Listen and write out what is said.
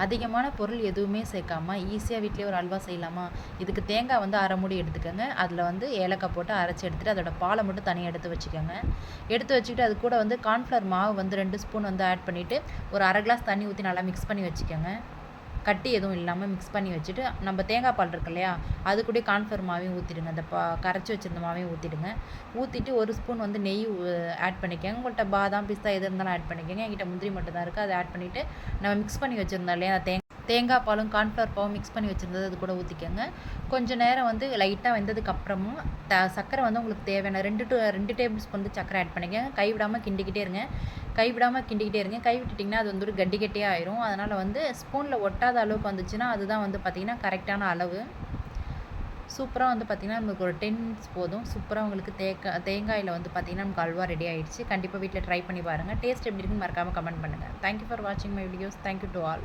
அதிகமான பொருள் எதுவுமே சேர்க்காம ஈஸியாக வீட்டிலேயே ஒரு அல்வா செய்யலாமா? இதுக்கு தேங்காய் வந்து அரை மூடி எடுத்துக்கோங்க. அதில் வந்து ஏலக்காய் போட்டு அரைச்சி எடுத்துகிட்டு அதோட பாலை மட்டும் தனியாக எடுத்து வச்சுக்கோங்க. எடுத்து வச்சுக்கிட்டு அது கூட வந்து கார்ன்ஃப்ளவர் மாவு வந்து 2 ஸ்பூன் வந்து ஆட் பண்ணிவிட்டு ஒரு அரை கிளாஸ் தண்ணி ஊற்றி நல்லா மிக்ஸ் பண்ணி வச்சுக்கோங்க. கட்டி எதுவும் இல்லாமல் மிக்ஸ் பண்ணி வச்சுட்டு நம்ம தேங்காய் பால் இருக்கு இல்லையா, அது கூட கார்ன்ஃப்ளவர் மாவையும் ஊற்றிடுங்க. அந்த கரைச்சி வச்சுருந்த மாவையும் ஊற்றிடுங்க. ஊற்றிட்டு ஒரு ஸ்பூன் வந்து நெய் ஆட் பண்ணிக்கோங்க. உங்கள்கிட்ட பாதாம் பிஸ்தா எது இருந்தாலும் ஆட் பண்ணிக்கோங்க. என்கிட்ட முந்திரி மட்டும் தான் இருக்குது, அதை ஆட் பண்ணிவிட்டு நம்ம மிக்ஸ் பண்ணி வச்சுருந்தோம் இல்லையா தேங்காய் பாலும் கார்ன்ஃப்ளவர் பாவும் மிக்ஸ் பண்ணி வச்சுருந்தது அது கூட ஊற்றிக்கோங்க. கொஞ்சம் நேரம் வந்து லைட்டாக வெந்ததுக்கப்புறமும் சர்க்கரை வந்து உங்களுக்கு தேவையான 2 டேபிள் ஸ்பூன் வந்து சர்க்கரை ஆட் பண்ணிக்கோங்க. கைவிடாமல் கிண்டிக்கிட்டே இருங்க. கை விட்டுட்டிங்கன்னா அது வந்து ஒரு கட்டி கட்டியாக ஆயிரும். அதனால் வந்து ஸ்பூனில் ஒட்டாத அளவுக்கு வந்துச்சுன்னா அதுதான் வந்து பார்த்திங்கன்னா கரெக்டான அளவு. சூப்பராக வந்து பார்த்திங்கன்னா நமக்கு ஒரு 10 மினிட்ஸ் போதும். சூப்பராக உங்களுக்கு தேங்காயில் வந்து பார்த்திங்கன்னா நமக்கு அல்வா ரெடி ஆகிடுச்சு. கண்டிப்பாக வீட்டில் ட்ரை பண்ணி பாருங்கள். டேஸ்ட் எப்படி இருக்குன்னு மறக்காமல் கமெண்ட் பண்ணுங்கள். தேங்க்யூ ஃபார் வாட்சிங் my videos. Thank you to all.